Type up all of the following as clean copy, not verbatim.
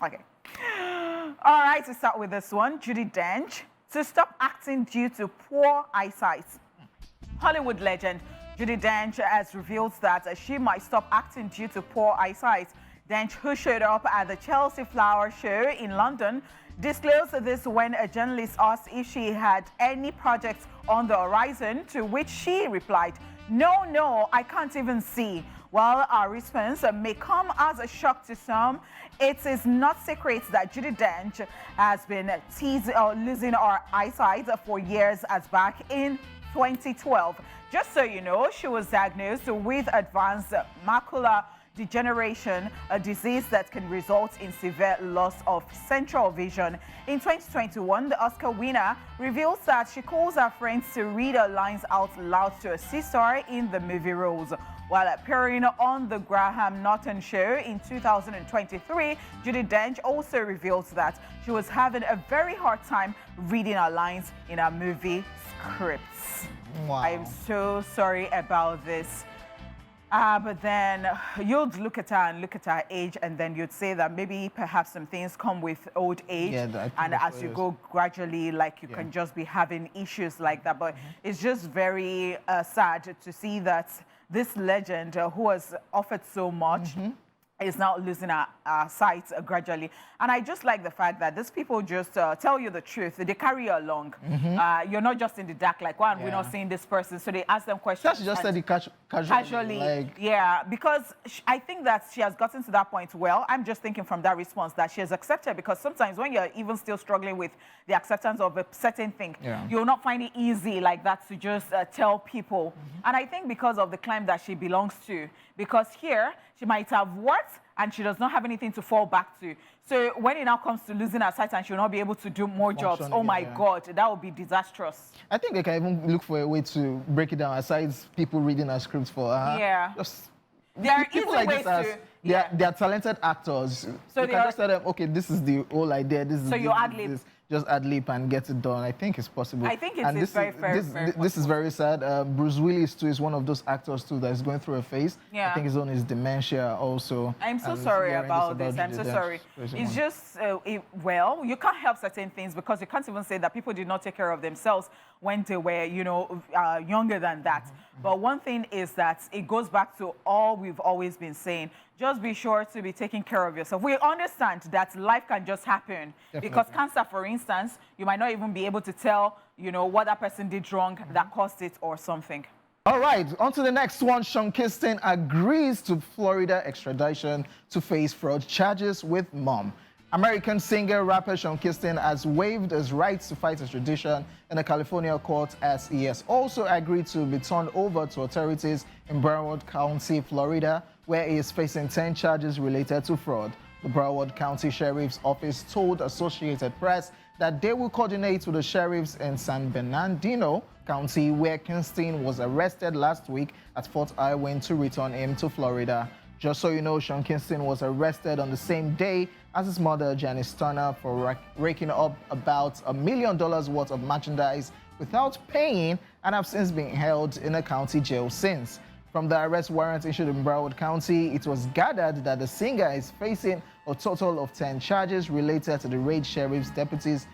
Okay. All right, to start with this one, Judi Dench to stop acting due to poor eyesight. Hollywood legend Judi Dench has revealed that she might stop acting due to poor eyesight. Dench, who showed up at the Chelsea Flower Show in London, disclosed this when a journalist asked if she had any projects on the horizon, to which she replied, No, I can't even see. While our response may come as a shock to some, it is not secret that Judi Dench has been losing her eyesight for years, as back in 2012. Just so you know, she was diagnosed with advanced macular degeneration, a disease that can result in severe loss of central vision. In 2021, the Oscar winner reveals that she calls her friends to read her lines out loud to assist her in the movie roles. While appearing on the Graham Norton show in 2023, Judi Dench also reveals that she was having a very hard time reading her lines in her movie scripts. Wow. I'm so sorry about this. But then you'd look at her and look at her age, and then you'd say that maybe perhaps some things come with old age. Yeah, and as you go gradually, like you can just be having issues like that. But it's just very sad to see that this legend who has offered so much is now losing our sight gradually. And I just like the fact that these people just tell you the truth. They carry you along. You're not just in the dark, like, well, we're not seeing this person. So they ask them questions. She just said it casually. Like... Yeah, because I think that she has gotten to that point. Well, I'm just thinking from that response that she has accepted, because sometimes when you're even still struggling with the acceptance of a certain thing, you'll not find it easy like that to just tell people. And I think because of the climb that she belongs to, because here she might have worked and she does not have anything to fall back to. So when it now comes to losing her sight and she'll not be able to do more jobs, oh my God, that would be disastrous. I think they can even look for a way to break it down, aside people reading her scripts for her. Yeah. Just, there are people easy like ways this they are talented actors. So you can just tell them, okay, this is the whole idea. This is so you ad-lib. Just ad-lib and get it done. I think it's possible. I think it's very fair. This is very sad. Bruce Willis too is one of those actors too that is going through a phase. Yeah. I think his own is dementia also. I'm so sorry about this. I'm so sorry. It's just, well, you can't help certain things, because you can't even say that people did not take care of themselves when they were, you know, younger than that. But one thing is that it goes back to all we've always been saying. Just be sure to be taking care of yourself. We understand that life can just happen. Definitely. Because cancer, for instance, you might not even be able to tell, you know, what that person did wrong that caused it or something. All right, on to the next one. Sean Kingston agrees to Florida extradition to face fraud charges with mom. American singer-rapper Sean Kingston has waived his rights to fight extradition in a California court, as he has also agreed to be turned over to authorities in Broward County, Florida, where he is facing 10 charges related to fraud. The Broward County Sheriff's Office told Associated Press that they will coordinate with the sheriffs in San Bernardino County, where Kingston was arrested last week at Fort Irwin, to return him to Florida. Just so you know, Sean Kingston was arrested on the same day as his mother, Janice Turner, for raking up about $1 million worth of merchandise without paying, and have since been held in a county jail since. From the arrest warrant issued in Broward County, it was gathered that the singer is facing a total of 10 charges related to the raid sheriff's deputies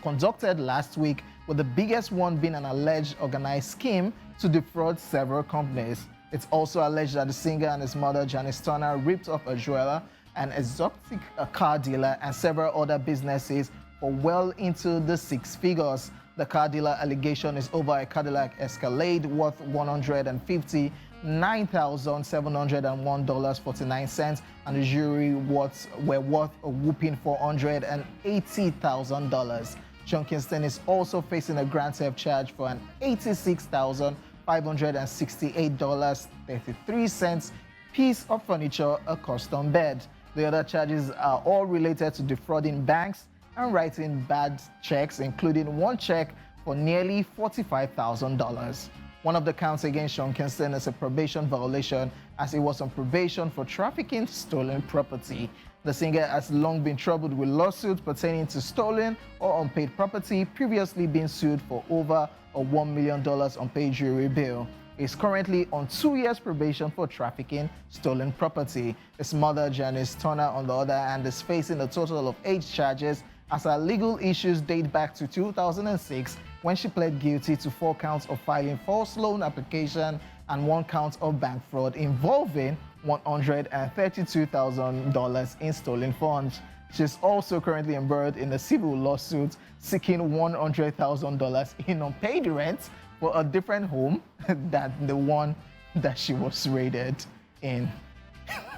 conducted last week, with the biggest one being an alleged organized scheme to defraud several companies. It's also alleged that the singer and his mother, Janice Turner, ripped off a jeweler, an exotic car dealer, and several other businesses for well into the six figures. The car dealer allegation is over a Cadillac Escalade worth $153,701.49, and the jewelry were worth a whooping $480,000. Sean Kingston is also facing a grand theft charge for an $86,568.33 piece of furniture, a custom bed. The other charges are all related to defrauding banks and writing bad checks, including one check for nearly $45,000. One of the counts against Sean Kingston is a probation violation, as he was on probation for trafficking stolen property. The singer has long been troubled with lawsuits pertaining to stolen or unpaid property, previously being sued for over a $1 million unpaid jury bill. is currently on 2 years probation for trafficking stolen property. His mother, Janice Turner, on the other hand, is facing a total of 8 charges as her legal issues date back to 2006 when she pled guilty to 4 counts of filing false loan application and 1 count of bank fraud involving $132,000 in stolen funds. She's also currently embroiled in a civil lawsuit seeking $100,000 in unpaid rent for a different home than the one that she was raided in.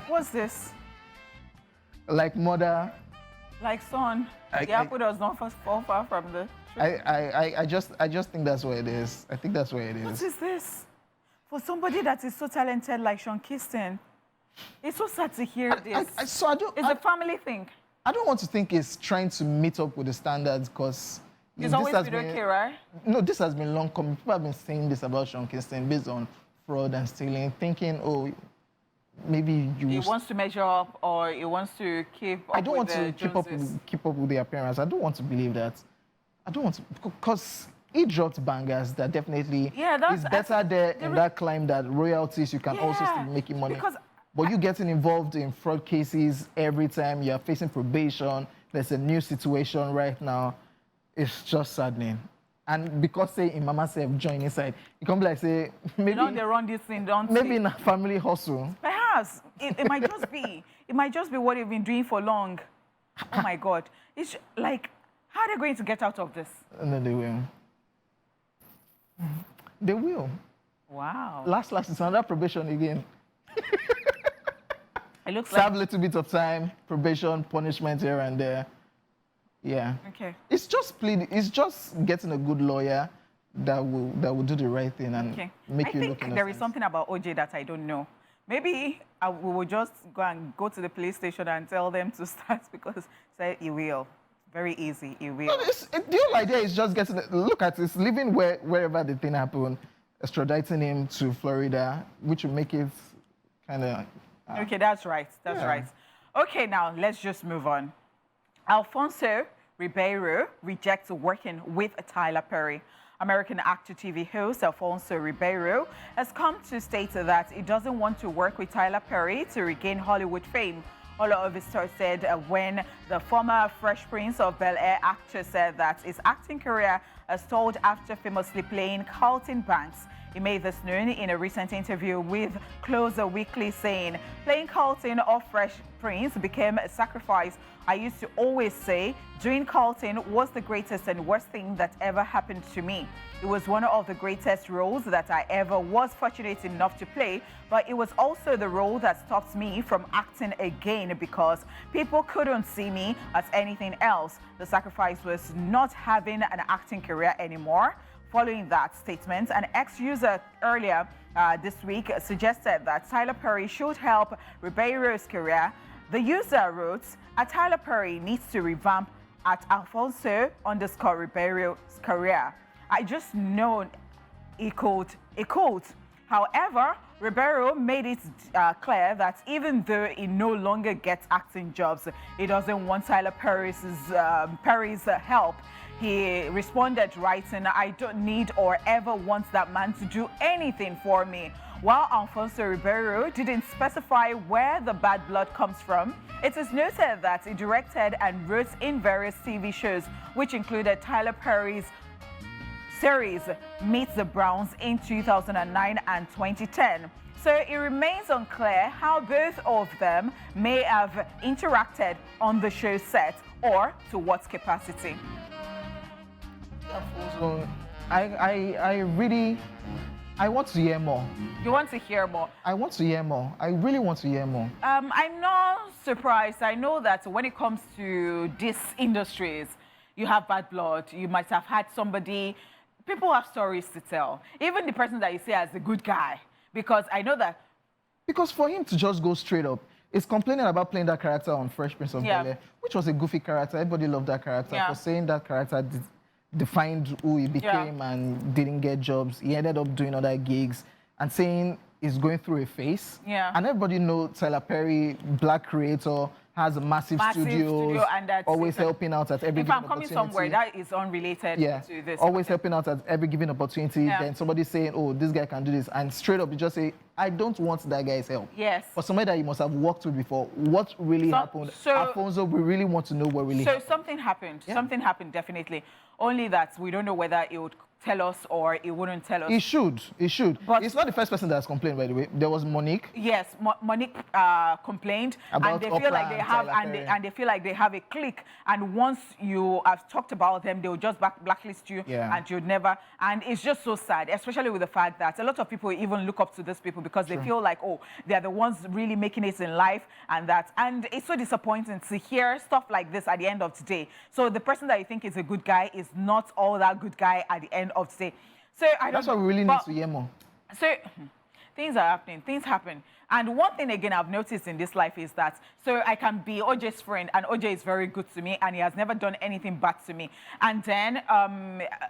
What's this? Like mother. Like son. The apple does not fall far from the tree. I just think that's what it is. I think that's what it is. What is this? For somebody that is so talented like Sean Kingston, it's so sad to hear this. It's a family thing. I don't want to think it's trying to meet up with the standards because it's always been okay, right? No, this has been long coming. People have been saying this about Sean Kingston based on fraud and stealing, thinking, oh, maybe he wants to measure up or he wants to keep up. I don't want to Joneses. keep up with the appearance. I don't want to believe that. I don't want to, because he dropped bangers that definitely is better there in that climb that royalties you can also still be making money. But you getting involved in fraud cases every time you're facing probation, there's a new situation right now, it's just saddening. And because say in Mama self join inside, you can be like say maybe they run this thing, don't maybe in a family hustle. Perhaps it might just be what they've been doing for long. Oh my God, it's like how are they going to get out of this? No, they will. They will. Wow. Last, it's another probation again. It looks serve a little bit of time, probation, punishment here and there. Yeah. Okay. It's just getting a good lawyer that will do the right thing and make you look innocent. I think there is something about Hojay that I don't know. Maybe we will just go to the police station and tell them to start because say he will. Very easy, he will. No, the whole idea is just getting look at this, living wherever the thing happened, extraditing him to Florida, which will make it kind of. Okay, that's right. That's right. Okay, now let's just move on. Alfonso Ribeiro rejects working with Tyler Perry. American actor TV host Alfonso Ribeiro has come to state that he doesn't want to work with Tyler Perry to regain Hollywood fame. All of it started when the former Fresh Prince of Bel-Air actor said that his acting career has stalled after famously playing Carlton Banks. He made this known in a recent interview with Closer Weekly, saying, "Playing Carlton or Fresh Prince became a sacrifice. I used to always say doing Carlton was the greatest and worst thing that ever happened to me. It was one of the greatest roles that I ever was fortunate enough to play, but it was also the role that stopped me from acting again because people couldn't see me as anything else. The sacrifice was not having an acting career anymore." Following that statement, an ex-user earlier this week suggested that Tyler Perry should help Ribeiro's career. The user wrote, "Tyler Perry needs to revamp at Alfonso_Ribeiro's career. I just know he could. However, Ribeiro made it clear that even though he no longer gets acting jobs, he doesn't want Tyler Perry's help. He responded writing, "I don't need or ever want that man to do anything for me." While Alfonso Ribeiro didn't specify where the bad blood comes from, it is noted that he directed and wrote in various TV shows, which included Tyler Perry's series Meet the Browns in 2009 and 2010. So it remains unclear how both of them may have interacted on the show set or to what capacity. So I want to hear more. You want to hear more? I want to hear more. I really want to hear more. I'm not surprised. I know that when it comes to these industries, you have bad blood. You might have had somebody. People have stories to tell. Even the person that you say as a good guy. Because I know that. Because for him to just go straight up, he's complaining about playing that character on Fresh Prince of Bel-Air, which was a goofy character. Everybody loved that character. For saying that character defined who he became and didn't get jobs. He ended up doing other gigs and saying he's going through a phase. And everybody knows Tyler Perry, black creator, has a massive studio, studios, and that's always helping out at every given opportunity. If I'm coming opportunity. somewhere, that is unrelated to this. Always helping out at every given opportunity. Yeah. Then somebody saying, oh, this guy can do this. And straight up, you just say, I don't want that guy's help. Yes. For somebody that you must have worked with before, what really happened? Alfonso, we really want to know what really happened. So something happened. Yeah. Something happened, definitely. Only that we don't know whether it would tell us or it wouldn't tell us. It should. It should. But it's not the first person that has complained, by the way. There was Monique. Yes, Monique complained, about and they feel like they have, and they feel like they have a clique. And once you have talked about them, they'll just blacklist you, and you'd never. And it's just so sad, especially with the fact that a lot of people even look up to these people because they feel like, oh, they're the ones really making it in life, and it's so disappointing to hear stuff like this at the end of today. So the person that you think is a good guy is not all that good guy at the end of today. So that's what we really need to hear more. So things are happening. Things happen. And one thing again I've noticed in this life is that I can be OJ's friend, and OJ is very good to me, and he has never done anything bad to me. And then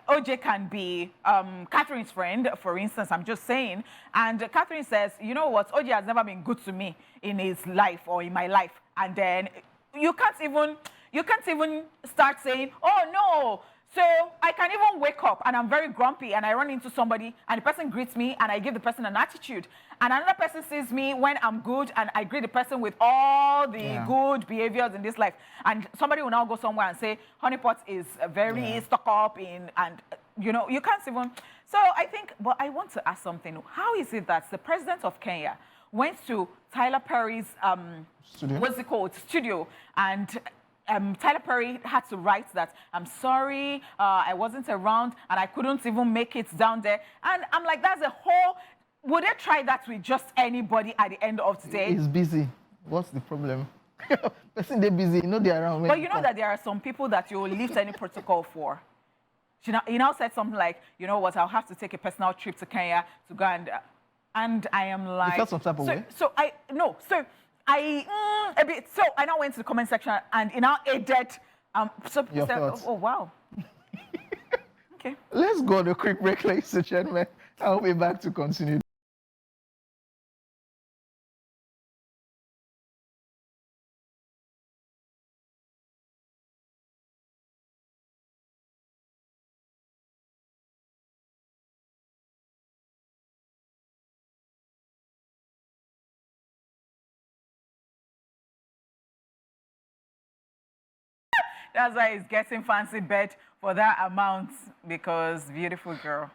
OJ can be Catherine's friend, for instance. I'm just saying. And Catherine says, you know what? OJ has never been good to me in his life or in my life. And then you can't even start saying, oh no. So I can even wake up and I'm very grumpy and I run into somebody and the person greets me and I give the person an attitude. And another person sees me when I'm good and I greet the person with all the good behaviors in this life. And somebody will now go somewhere and say, Honeypot is very stuck up in, and you know, you can't even. So I think, but I want to ask something. How is it that the president of Kenya went to Tyler Perry's, studio, and Tyler Perry had to write that, I'm sorry, I wasn't around and I couldn't even make it down there. And I'm like, that's a whole, would they try that with just anybody at the end of today? He's busy. What's the problem? Person, they're busy, you know they're around. But you know that there are some people that you will lift any protocol for. He now said something like, you know what, I'll have to take a personal trip to Kenya to go and I am like... You felt some type of way? I now went to the comment section and it now aided. Your thoughts. Oh, wow. Okay. Let's go on a quick break, ladies and gentlemen. I'll be back to continue. That's why he's getting fancy bed for that amount, because beautiful girl.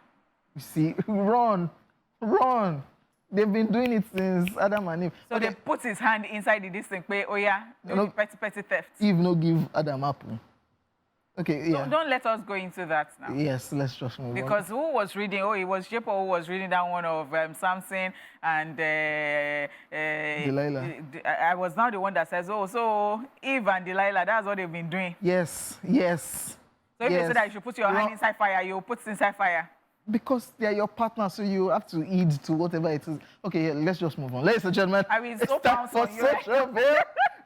You see, run. They've been doing it since Adam and Eve. So they put his hand inside this thing, oh yeah, petty theft. Eve no give Adam apple. Okay, yeah. Don't let us go into that now. Yes, let's just move on. Because who was reading? Oh, it was Jepo who was reading that one of Samson and Delilah. I was now the one that says, oh, so Eve and Delilah, that's what they've been doing. Yes. So if you say that you should put your hand inside fire, you put it inside fire. Because they are your partner, so you have to heed to whatever it is. Okay, let's just move on. Ladies and gentlemen, it's time for social bill.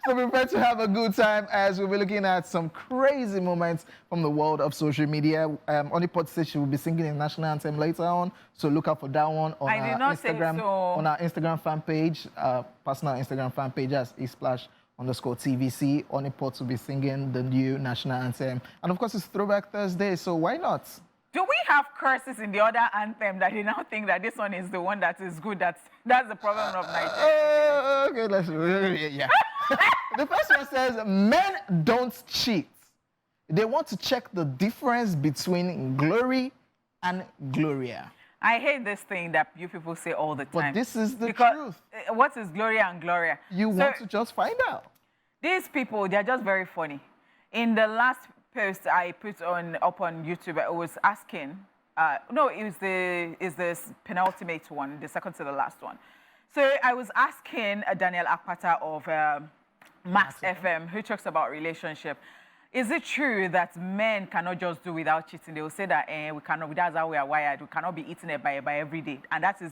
So prepare to have a good time as we'll be looking at some crazy moments from the world of social media. Honeypot says she will be singing the national anthem later on, so look out for that one on our Instagram, on our Instagram fan page, personal Instagram fan page as ESplash_TVC. Honeypot will be singing the new national anthem, and of course it's Throwback Thursday, so why not? Do we have curses in the other anthem that you now think that this one is the one that is good? That's the problem of Nigeria. Okay, let's The first one says, men don't cheat. They want to check the difference between glory and Gloria. I hate this thing that you people say all the time. But this is the truth. What is Gloria and Gloria? You want to just find out. These people, they're just very funny. In the last post I put up on YouTube, I was asking, it's the penultimate one, the second to the last one. So I was asking Daniel Akpata of Max FM, who talks about relationship. Is it true that men cannot just do without cheating? They will say that we cannot, that's how we are wired. We cannot be eating it by every day. And that is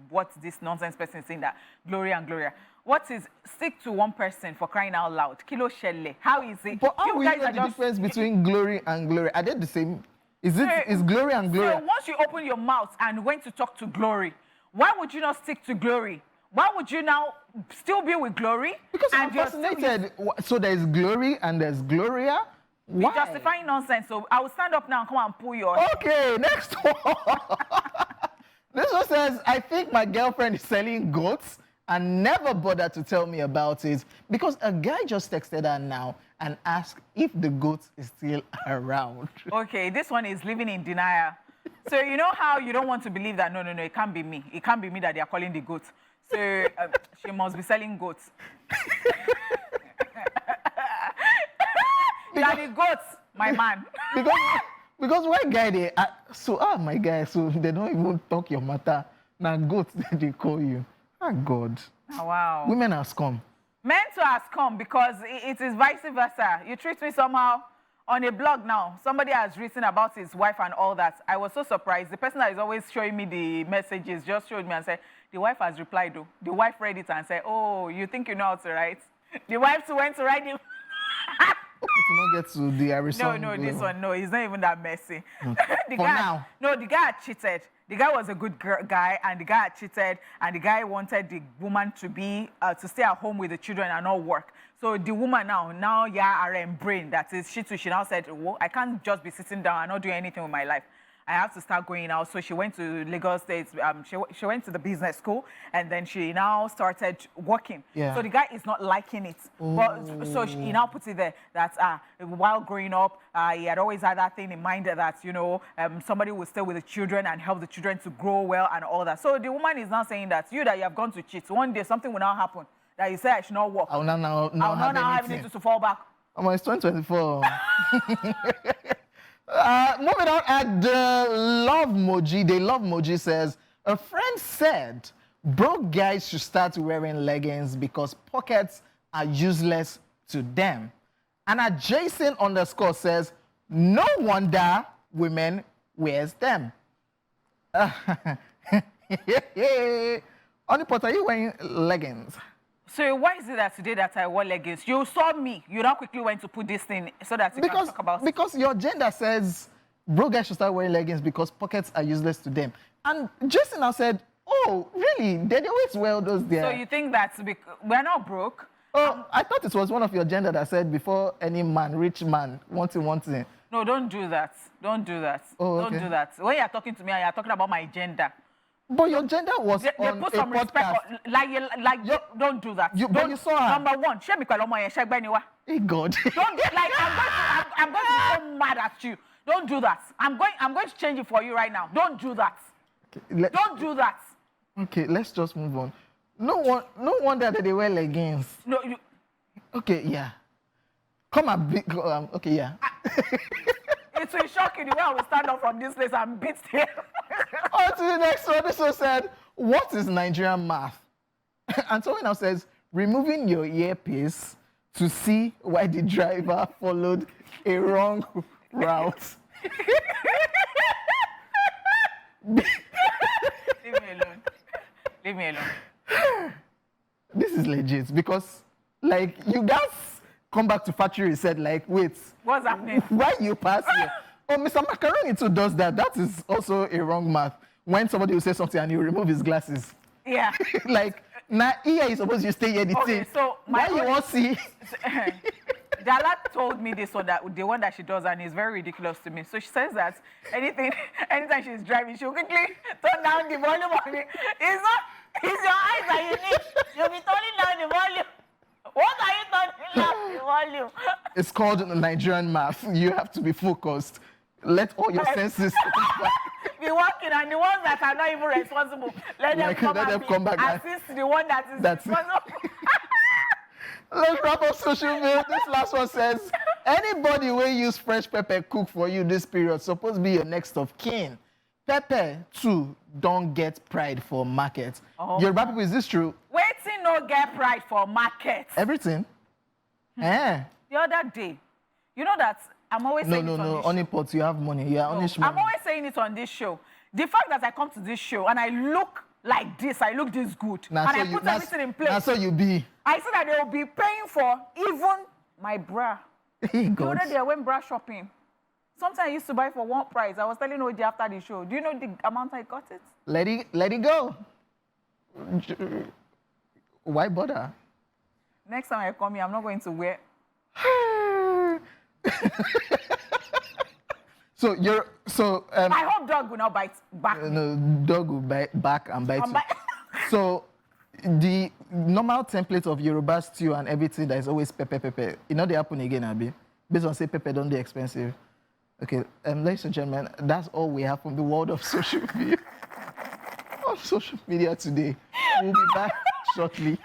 what this nonsense person is saying, that Gloria and Gloria. What is, stick to one person for crying out loud? Kilo Shelle. How is it? But how we know the difference between glory and glory? Are they the same? Is glory and glory? So once you open your mouth and went to talk to glory, why would you not stick to glory? Why would you now still be with Glory. Because I'm you're still- fascinated. So there's Glory and there's Gloria. You're Why? justifying nonsense. So I will stand up now and come and pull your hair. Okay, next one. This one says, I think my girlfriend is selling goats and never bothered to tell me about it because a guy just texted her now and asked if the goat is still around. Okay, this one is living in denial. So you know how you don't want to believe that, no, it can't be me. It can't be me that they are calling the goat. So she must be selling goats. You are the goats, my man. Because why guy they my guy, so they don't even talk your matter. Now goats they call you. Ah God. Oh, wow. Women have scum. Men too has come because it is vice versa. You treat me somehow. On a blog now, somebody has written about his wife and all that. I was so surprised. The person that is always showing me the messages just showed me and said, the wife has replied though. The wife read it and said, oh, you think you know how to write? The wife too went to write it. To not get to the Harrison. No, this one, no, he's not even that messy. No. The For guy, now. No, the guy had cheated. The guy was a good guy, and the guy had cheated, and the guy wanted the woman to be to stay at home with the children and not work. So the woman now, RM brain, that is she now said, well, I can't just be sitting down and not doing anything with my life. I have to start going out. So she went to Lagos State. She went to the business school, and then she now started working. Yeah. So the guy is not liking it. But so he now puts it there that while growing up, he had always had that thing in mind that somebody will stay with the children and help the children to grow well and all that. So the woman is now saying that you have gone to cheat. One day something will now happen that you say I should not work. I'll now have anything to fall back. It's 2024. Moving on at the Love Moji says, a friend said broke guys should start wearing leggings because pockets are useless to them. And at Jason_ says, no wonder women wears them. Honeypot, are you wearing leggings? So why is it that today that I wore leggings? You saw me. You now quickly went to put this thing so that you can talk about it. Because your gender says broke guys should start wearing leggings because pockets are useless to them. And Jason now said, oh, really? They always wear those there. So you think that we're not broke? Oh, I thought it was one of your gender that said before any man, rich man, wanting. No, don't do that. Don't do that. Oh, okay. Don't do that. When you're talking to me, you're talking about my gender. But your gender was They on put a some respect. podcast. Don't do that. But you saw her. Number one, Hey, God. don't get like I'm going to be so mad at you. Don't do that. I'm going to change it for you right now. Don't do that. Okay, Don't do that. Okay, let's just move on. No wonder that they wear leggings. No, Okay, yeah. Come on, big. Okay, yeah. it will shock you the way I will stand up from this place and beat them. On to the next one. This one said, what is Nigerian math? And someone now says, removing your earpiece to see why the driver followed a wrong route. Leave me alone. Leave me alone. This is legit because, like, you guys come back to factory said, like, wait. What's happening? Why you pass here? Oh, Mr. Macaroni too does that. That is also a wrong math. When somebody will say something and he will remove his glasses. Yeah. Like, now here you're supposed to stay here the Okay, thing. so why you won't see? Dala told me this one, that the one that she does, and it's very ridiculous to me. So she says that anytime she's driving, she'll quickly turn down the volume on it. It's your eyes that you need. You'll be turning down the volume. What are you turning down the volume? It's called Nigerian math. You have to be focused. Let all your senses be working, and the ones that are not even responsible, let them come back. Assist the one that is responsible. Let's wrap up social media. This last one says, anybody will use fresh pepper cook for you this period supposed to be your next of kin. Pepper, too, don't get pride for market. Oh. Yoruba people, is this true? Waiting no get pride for market. Everything? Eh. The other day, you know that I'm always saying it on this show. Honeypot, you have money. You are honest. I'm always saying it on this show. The fact that I come to this show and I look like this, I look this good, and I put everything in place. That's how you be. I said that they will be paying for even my bra. The other day I went bra shopping. Something I used to buy for one price. I was telling Hojay after the show. Do you know the amount I got it? Let it go. why bother? Next time I come here, I'm not going to wear. I hope dog will not bite back. No, dog will bite back and bite you. Bite. So the normal template of Yoruba stew and everything that is always pepper. You know they happen again, Abi. Based on say pepper don't be expensive. Okay, ladies and gentlemen, that's all we have from the world of social media. Today. We'll be back shortly.